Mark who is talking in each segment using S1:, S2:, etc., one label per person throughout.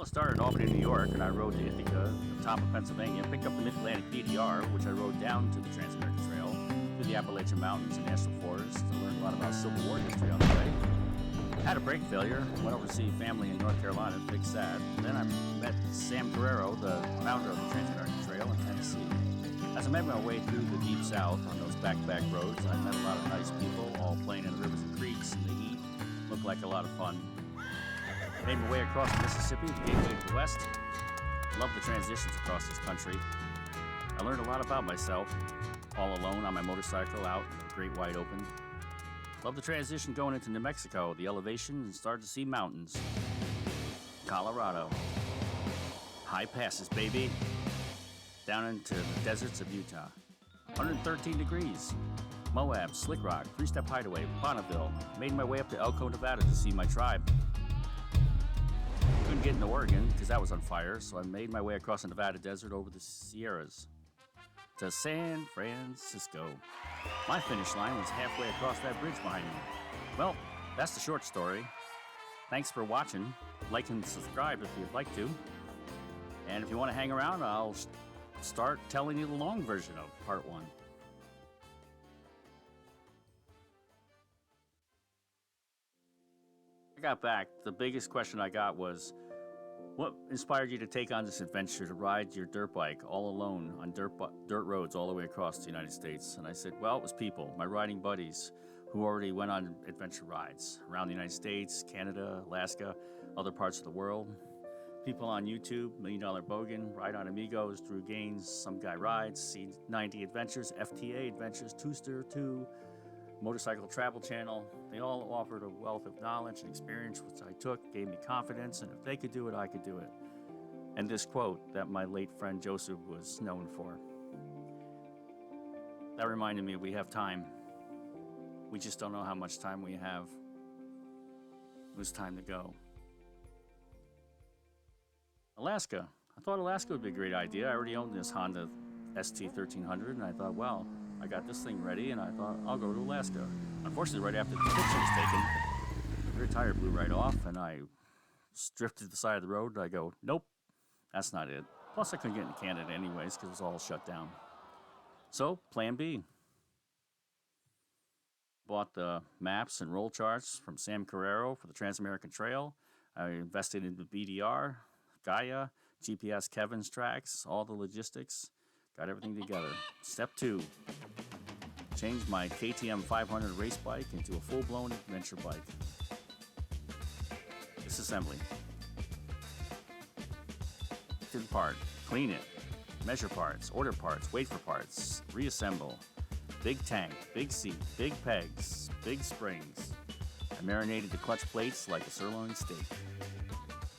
S1: Well, it started in Albany, New York, and I rode to Ithaca, the top of Pennsylvania, picked up the Mid-Atlantic BDR, which I rode down to the Trans-American Trail, through the Appalachian Mountains and National Forests to learn a lot about Civil War history on the way. Had a brake failure, went over to see family in North Carolina and fixed that. And then I met Sam Carrero, the founder of the Trans-American Trail in Tennessee. As I made my way through the Deep South on those back-to-back roads, I met a lot of nice people, all playing in the rivers and creeks in the heat. Looked like a lot of fun. Made my way across the Mississippi, the gateway to the West. Loved the transitions across this country. I learned a lot about myself, all alone on my motorcycle out in the great wide open. Loved the transition going into New Mexico, the elevation, and started to see mountains. Colorado. High passes, baby. Down into the deserts of Utah. 113 degrees. Moab, Slick Rock, Three-Step Hideaway, Bonneville. Made my way up to Elko, Nevada to see my tribe. Couldn't get into Oregon because that was on fire, so I made my way across the Nevada desert over the Sierras to San Francisco. My finish line was halfway across that bridge behind me. Well, that's the short story. Thanks for watching. Like and subscribe if you'd like to. And if you want to hang around, I'll start telling you the long version of part 1. I got back, the biggest question I got was, what inspired you to take on this adventure to ride your dirt bike all alone on dirt roads all the way across the United States? And I said, well, it was people, my riding buddies, who already went on adventure rides around the United States, Canada, Alaska, other parts of the world. People on YouTube, $1 Million Bogan, Ride on Amigos, Drew Gaines, Some Guy Rides, C90 Adventures, FTA Adventures, Twoster 2, Motorcycle Travel Channel. They all offered a wealth of knowledge and experience, which I took, gave me confidence, and if they could do it, I could do it. And this quote that my late friend Joseph was known for. That reminded me we have time. We just don't know how much time we have. It was time to go. Alaska. I thought Alaska would be a great idea. I already owned this Honda ST1300, and I thought, well, I got this thing ready, and I thought, I'll go to Alaska. Unfortunately, right after the picture was taken, the rear tire blew right off, and I drifted to the side of the road. I go, nope, that's not it. Plus, I couldn't get into Canada anyways, because it was all shut down. So, plan B. Bought the maps and roll charts from Sam Carrero for the Trans-American Trail. I invested in the BDR, Gaia, GPS Kevin's tracks, all the logistics. Got everything together. Step 2. Changed my KTM 500 race bike into a full-blown adventure bike. Disassembly. To the part. Clean it. Measure parts. Order parts. Wait for parts. Reassemble. Big tank. Big seat. Big pegs. Big springs. I marinated the clutch plates like a sirloin steak.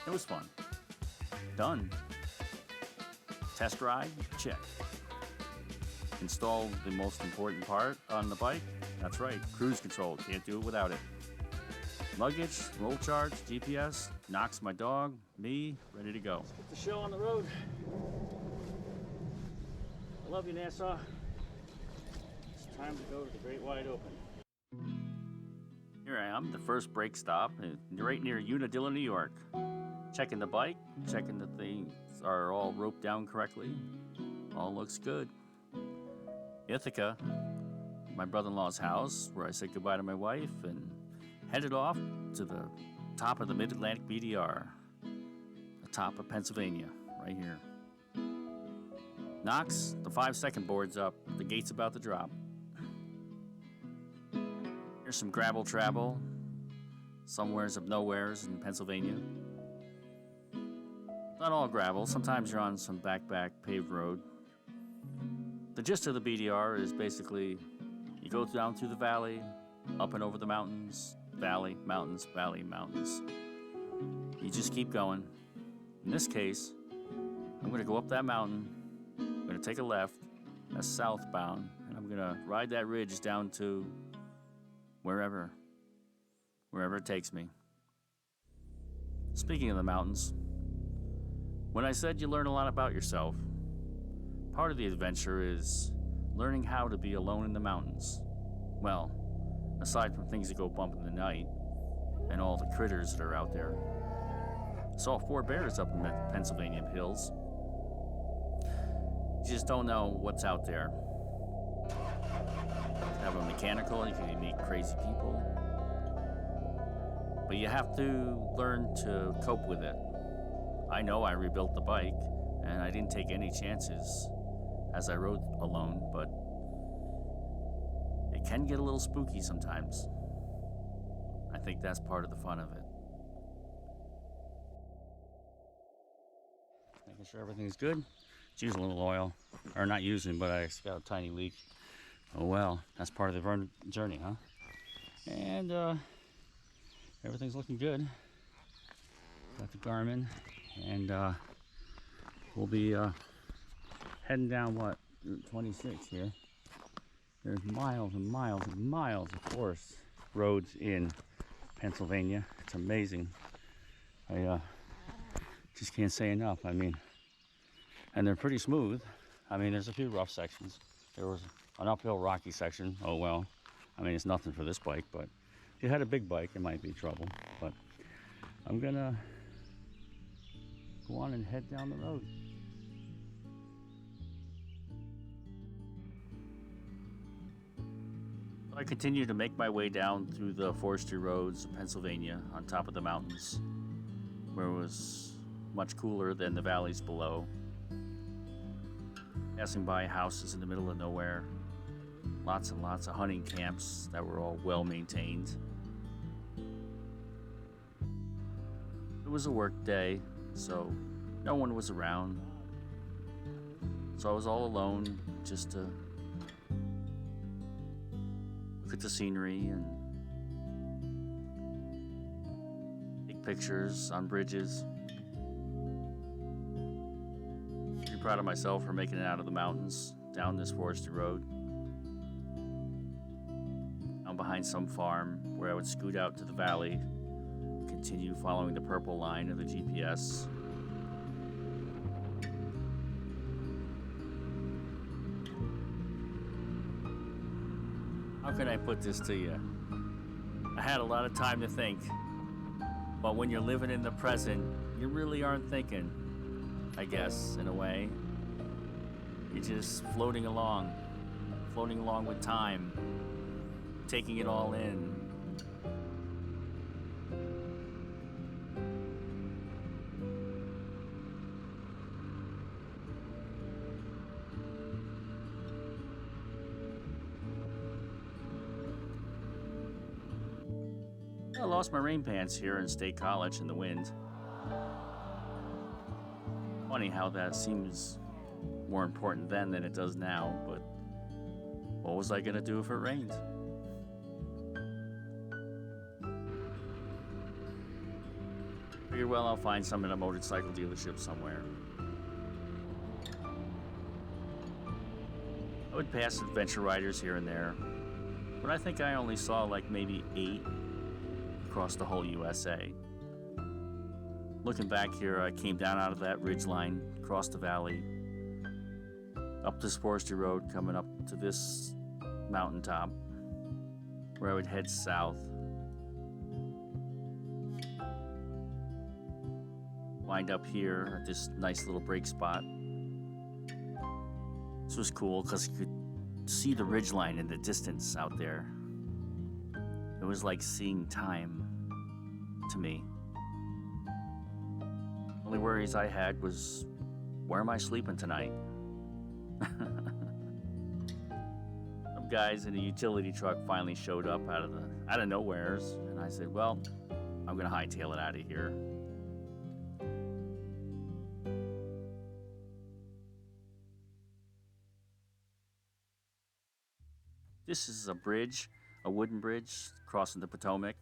S1: It was fun. Done. Test ride? Check. Install the most important part on the bike? That's right, cruise control. Can't do it without it. Luggage, roll charts, GPS, Knox my dog, me, ready to go. Let's get the show on the road. I love you, Nassau. It's time to go to the great wide open. Here I am, the first brake stop, right near Unadilla, New York. Checking the bike, checking that things are all roped down correctly. All looks good. Ithaca, my brother-in-law's house, where I said goodbye to my wife, and headed off to the top of the Mid-Atlantic BDR, the top of Pennsylvania, right here. Knox, the 5-second board's up, the gate's about to drop. Here's some gravel travel, somewheres of nowheres in Pennsylvania. Not all gravel, sometimes you're on some back paved road. The gist of the BDR is basically you go down through the valley, up and over the mountains, valley, mountains, valley, mountains. You just keep going. In this case, I'm going to go up that mountain, I'm going to take a left, that's southbound, and I'm going to ride that ridge down to wherever it takes me. Speaking of the mountains, when I said you learn a lot about yourself, part of the adventure is learning how to be alone in the mountains. Well, aside from things that go bump in the night and all the critters that are out there. Saw 4 bears up in the Pennsylvania hills. You just don't know what's out there. Have a mechanical, you can meet crazy people. But you have to learn to cope with it. I know I rebuilt the bike, and I didn't take any chances as I rode alone, but it can get a little spooky sometimes. I think that's part of the fun of it. Making sure everything's good. Just using a little oil. Or not using, but I got a tiny leak. Oh well, that's part of the journey, huh? And everything's looking good. Got the Garmin, and we'll be heading down Route 26 here. There's miles and miles and miles of forest roads in Pennsylvania. It's amazing. I just can't say enough. I mean, and they're pretty smooth. I mean, there's a few rough sections. There was an uphill rocky section. Oh well. I mean, it's nothing for this bike, but if you had a big bike, it might be trouble. But I'm gonna go on and head down the road. I continue to make my way down through the forestry roads of Pennsylvania on top of the mountains, where it was much cooler than the valleys below. Passing by houses in the middle of nowhere, lots and lots of hunting camps that were all well maintained. It was a work day, so no one was around. So I was all alone, just to look at the scenery and take pictures on bridges. Pretty proud of myself for making it out of the mountains, down this forested road. I'm behind some farm where I would scoot out to the valley, continue following the purple line of the GPS. How can I put this to you? I had a lot of time to think, but when you're living in the present, you really aren't thinking, I guess, in a way. You're just floating along with time, taking it all in. I lost my rain pants here in State College in the wind. Funny how that seems more important then than it does now, but what was I gonna do if it rained? Figured, well, I'll find some at a motorcycle dealership somewhere. I would pass adventure riders here and there, but I think I only saw like maybe 8 across the whole USA. Looking back here, I came down out of that ridgeline, crossed the valley, up this forestry road, coming up to this mountaintop, where I would head south. Wind up here at this nice little break spot. This was cool because you could see the ridgeline in the distance out there. It was like seeing time to me. Only worries I had was, where am I sleeping tonight? Some guys in a utility truck finally showed up out of nowheres, and I said, well, I'm gonna hightail it out of here. This is a bridge, a wooden bridge crossing the Potomac.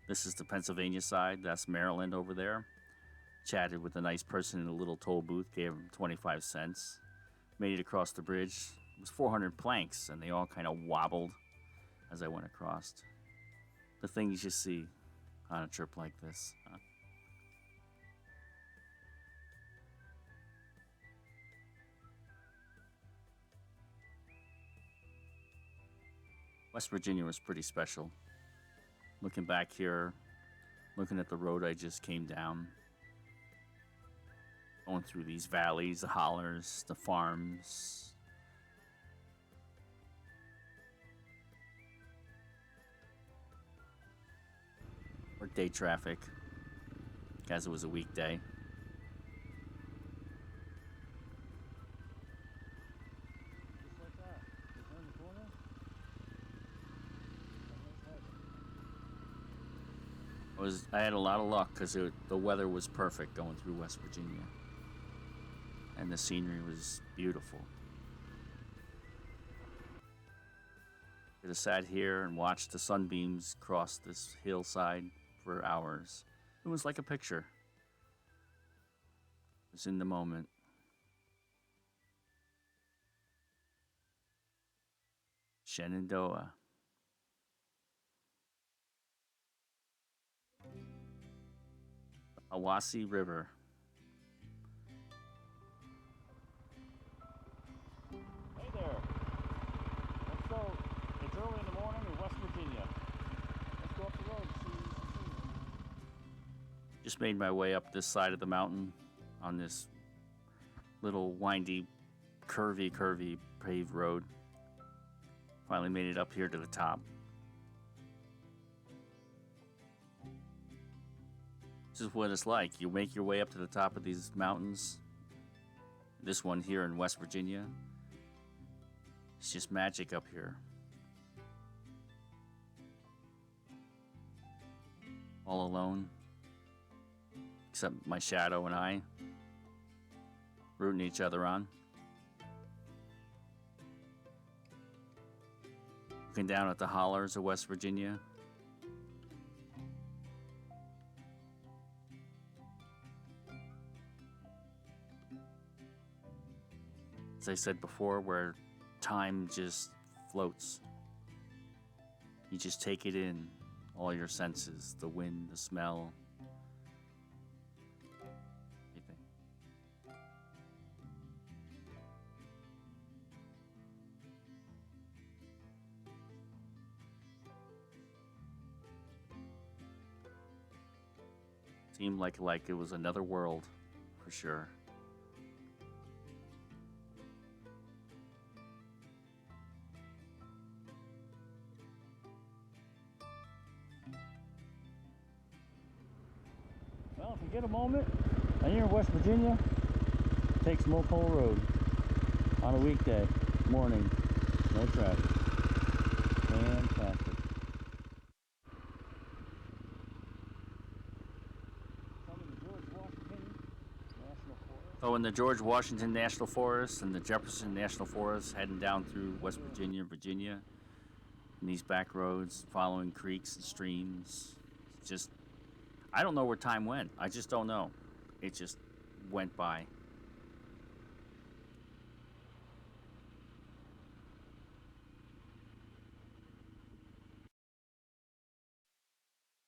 S1: This is the Pennsylvania side. That's Maryland over there. Chatted with a nice person in a little toll booth, gave him 25 cents. Made it across the bridge. It was 400 planks, and they all kind of wobbled as I went across. The things you see on a trip like this. Huh? West Virginia was pretty special. Looking back here, looking at the road I just came down, Going through these valleys, the hollers, the farms. Workday traffic, as it was a weekday. Just like that. You turn the corner. I had a lot of luck because the weather was perfect going through West Virginia, and the scenery was beautiful. Could have sat here and watched the sunbeams cross this hillside for hours. It was like a picture. It was in the moment. Shenandoah. Awasi River. Hey there. Let's go. It's early in the morning in West Virginia. Let's go up the road and see some scenery. Just made my way up this side of the mountain on this little windy, curvy paved road. Finally made it up here to the top. This is what it's like. You make your way up to the top of these mountains. This one here in West Virginia. It's just magic up here. All alone. Except my shadow and I. Rooting each other on. Looking down at the hollers of West Virginia. As I said before, where time just floats. You just take it in, all your senses, the wind, the smell, everything. Seemed like it was another world, for sure. Well, if you get a moment, and you're in West Virginia, take Smoke Hole Road on a weekday morning. No traffic. Fantastic. So in the George Washington National Forest and the Jefferson National Forest, heading down through West Virginia, Virginia, and these back roads, following creeks and streams. It's just, I don't know where time went. I just don't know. It just went by.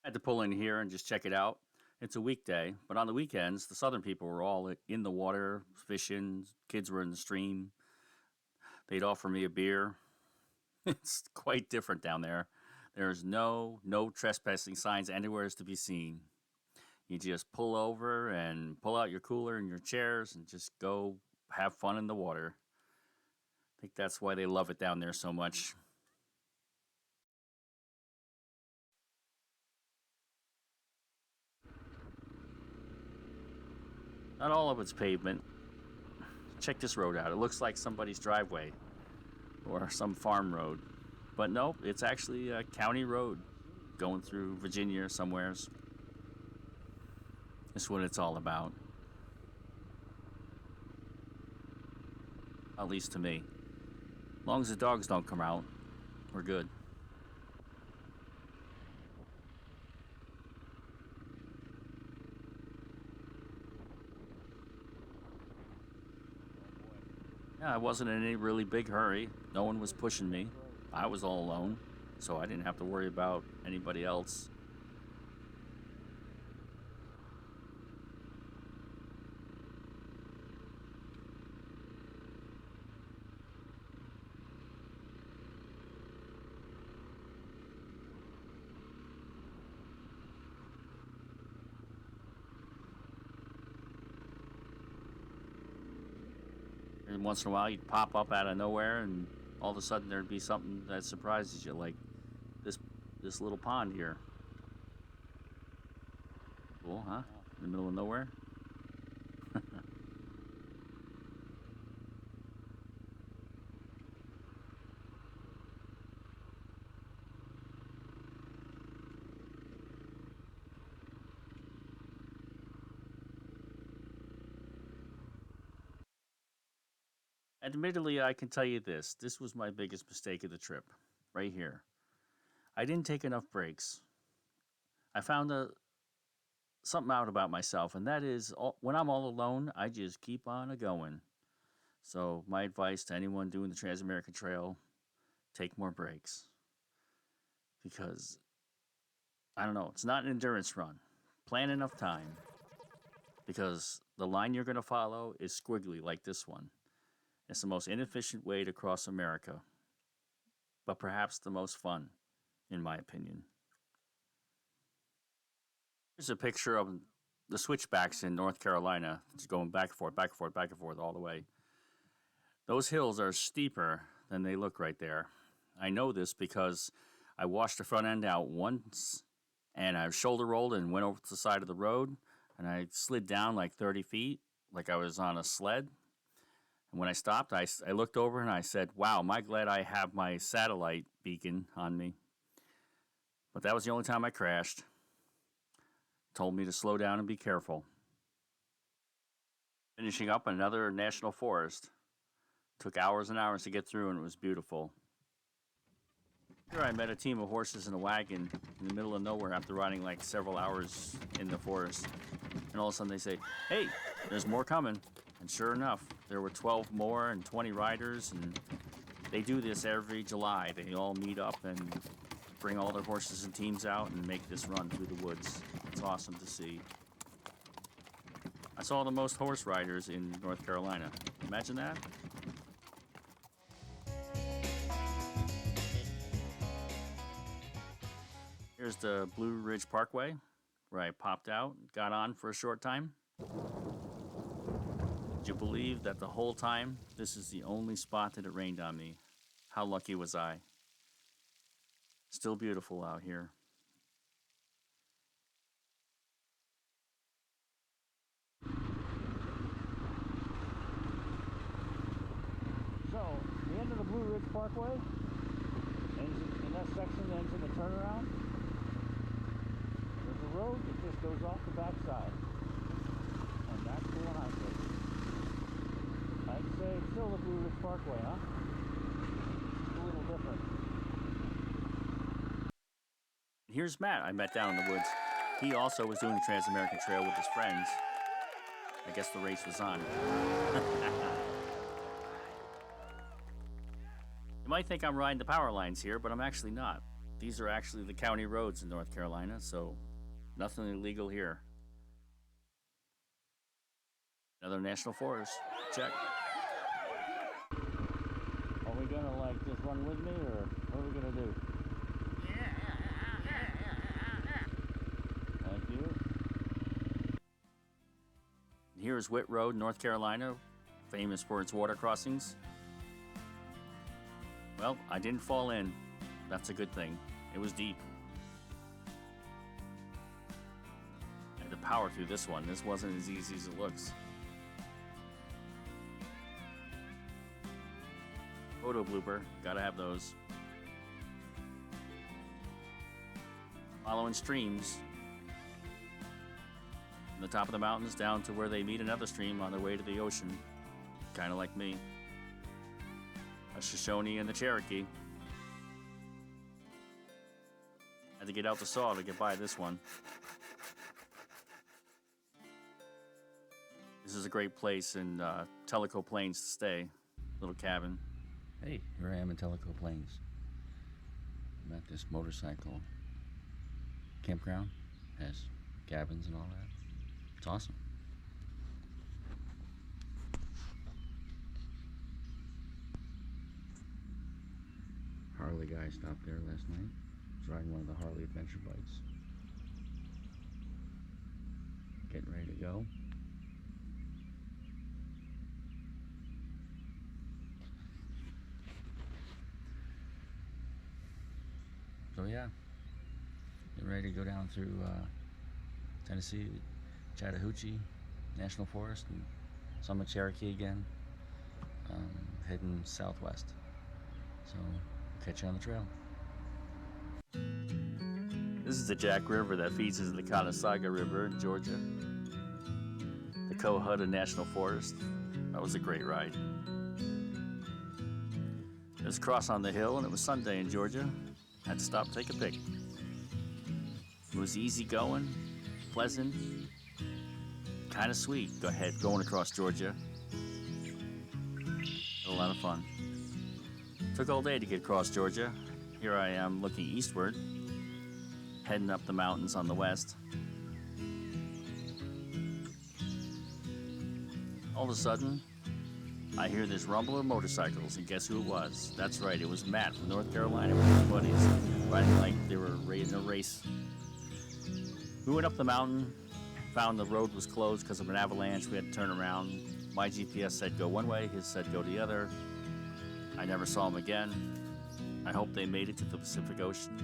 S1: I had to pull in here and just check it out. It's a weekday, but on the weekends, the southern people were all in the water, fishing. Kids were in the stream. They'd offer me a beer. It's quite different down there. There's no trespassing signs anywhere to be seen. You just pull over and pull out your cooler and your chairs and just go have fun in the water. I think that's why they love it down there so much. Not all of it's pavement. Check this road out. It looks like somebody's driveway or some farm road. But nope, it's actually a county road going through Virginia somewheres. That's what it's all about. At least to me. As long as the dogs don't come out, we're good. Yeah, I wasn't in any really big hurry. No one was pushing me. I was all alone, so I didn't have to worry about anybody else. every once in a while you'd pop up out of nowhere, and all of a sudden there'd be something that surprises you, like this little pond here. Cool, huh? In the middle of nowhere. Admittedly, I can tell you this. This was my biggest mistake of the trip, right here. I didn't take enough breaks. I found something out about myself, and that is when I'm all alone, I just keep on a-going. So my advice to anyone doing the Trans-American Trail, take more breaks. Because, I don't know, it's not an endurance run. Plan enough time. Because the line you're going to follow is squiggly like this one. It's the most inefficient way to cross America, but perhaps the most fun, in my opinion. Here's a picture of the switchbacks in North Carolina. It's going back and forth, back and forth, back and forth all the way. Those hills are steeper than they look right there. I know this because I washed the front end out once, and I shoulder rolled and went over to the side of the road, and I slid down like 30 feet, like I was on a sled. And when I stopped, I looked over and I said, wow, am I glad I have my satellite beacon on me. But that was the only time I crashed. Told me to slow down and be careful. Finishing up another national forest. Took hours and hours to get through, and it was beautiful. Here I met a team of horses in a wagon in the middle of nowhere after riding like several hours in the forest. And all of a sudden they say, hey, there's more coming. And sure enough, there were 12 more and 20 riders, and they do this every July. They all meet up and bring all their horses and teams out and make this run through the woods. It's awesome to see. I saw the most horse riders in North Carolina. Imagine that. Here's the Blue Ridge Parkway, where I popped out, got on for a short time. Would you believe that the whole time, this is the only spot that it rained on me? How lucky was I? Still beautiful out here. So, the end of the Blue Ridge Parkway, ends in that section ends in the turnaround. There's a road that just goes off the backside. And that's the one I took. I'd say it's still the Blue Ridge Parkway, huh? It's a little different. Here's Matt I met down in the woods. He also was doing the Trans-American Trail with his friends. I guess the race was on. You might think I'm riding the power lines here, but I'm actually not. These are actually the county roads in North Carolina, so nothing illegal here. Another national forest. Check. Are we gonna like just run with me, or what are we gonna do? Thank you. Here's Whit Road, North Carolina, famous for its water crossings. Well, I didn't fall in. That's a good thing. It was deep. I had to power through this one. This wasn't as easy as it looks. Photo blooper. Gotta have those. Following streams. From the top of the mountains down to where they meet another stream on their way to the ocean. Kinda like me. A Shoshone and the Cherokee. Had to get out the saw to get by this one. This is a great place in Tellico Plains to stay. Little cabin. Hey, here I am in Tellico Plains. I'm at this motorcycle campground. Has cabins and all that. It's awesome. Harley guy stopped there last night. Was riding one of the Harley adventure bikes. Getting ready to go. to go down through Tennessee, Chattahoochee National Forest, and some of Cherokee again, heading southwest. So, catch you on the trail. This is the Jack River that feeds into the Conasauga River in Georgia. The Cohutta National Forest. That was a great ride. It was across on the hill, and it was Sunday in Georgia. Had to stop, take a pic. It was easy going, pleasant, kind of sweet. Go ahead, going across Georgia. Had a lot of fun. Took all day to get across Georgia. Here I am looking eastward, heading up the mountains on the west. All of a sudden, I hear this rumble of motorcycles, and guess who it was? That's right, it was Matt from North Carolina with his buddies, riding like they were in a race. We went up the mountain, found the road was closed because of an avalanche. We had to turn around. My GPS said go one way, his said go the other. I never saw him again. I hope they made it to the Pacific Ocean.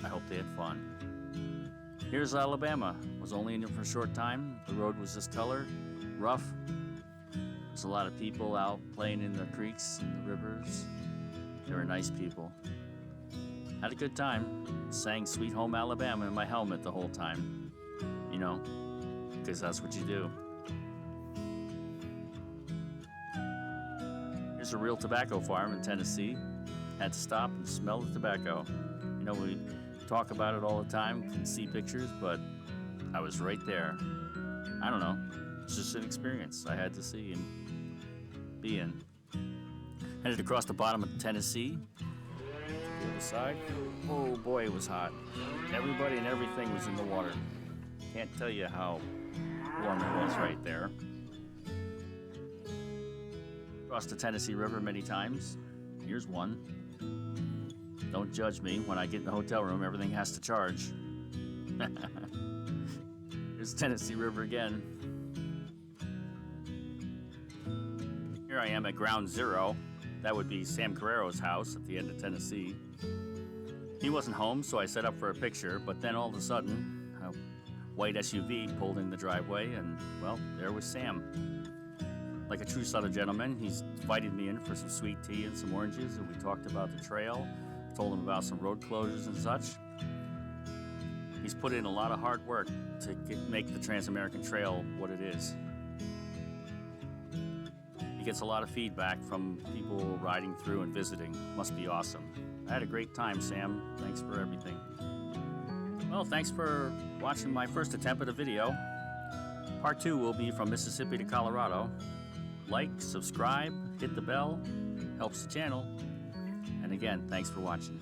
S1: I hope they had fun. Here's Alabama. Was only in it for a short time. The road was this color, rough. There's a lot of people out playing in the creeks and the rivers. They were nice people. Had a good time. Sang Sweet Home Alabama in my helmet the whole time. You know, because that's what you do. Here's a real tobacco farm in Tennessee. Had to stop and smell the tobacco. You know, we talk about it all the time, can see pictures, but I was right there. I don't know. It's just an experience I had to see and be in. Headed across the bottom of Tennessee. The other side. Oh boy, it was hot. Everybody and everything was in the water. Can't tell you how warm it was right there. Crossed the Tennessee River many times. Here's one. Don't judge me. When I get in the hotel room, everything has to charge. Here's the Tennessee River again. Here I am at Ground Zero. That would be Sam Carrero's house at the end of Tennessee. He wasn't home, so I set up for a picture, but then all of a sudden, a white SUV pulled in the driveway, and, well, there was Sam. Like a true Southern gentleman, he's invited me in for some sweet tea and some oranges, and we talked about the trail, told him about some road closures and such. He's put in a lot of hard work to make the Trans-American Trail what it is. He gets a lot of feedback from people riding through and visiting. Must be awesome. I had a great time, Sam. Thanks for everything. Well, thanks for watching my first attempt at a video. Part 2 will be from Mississippi to Colorado. Like, subscribe, hit the bell, helps the channel. And again, thanks for watching.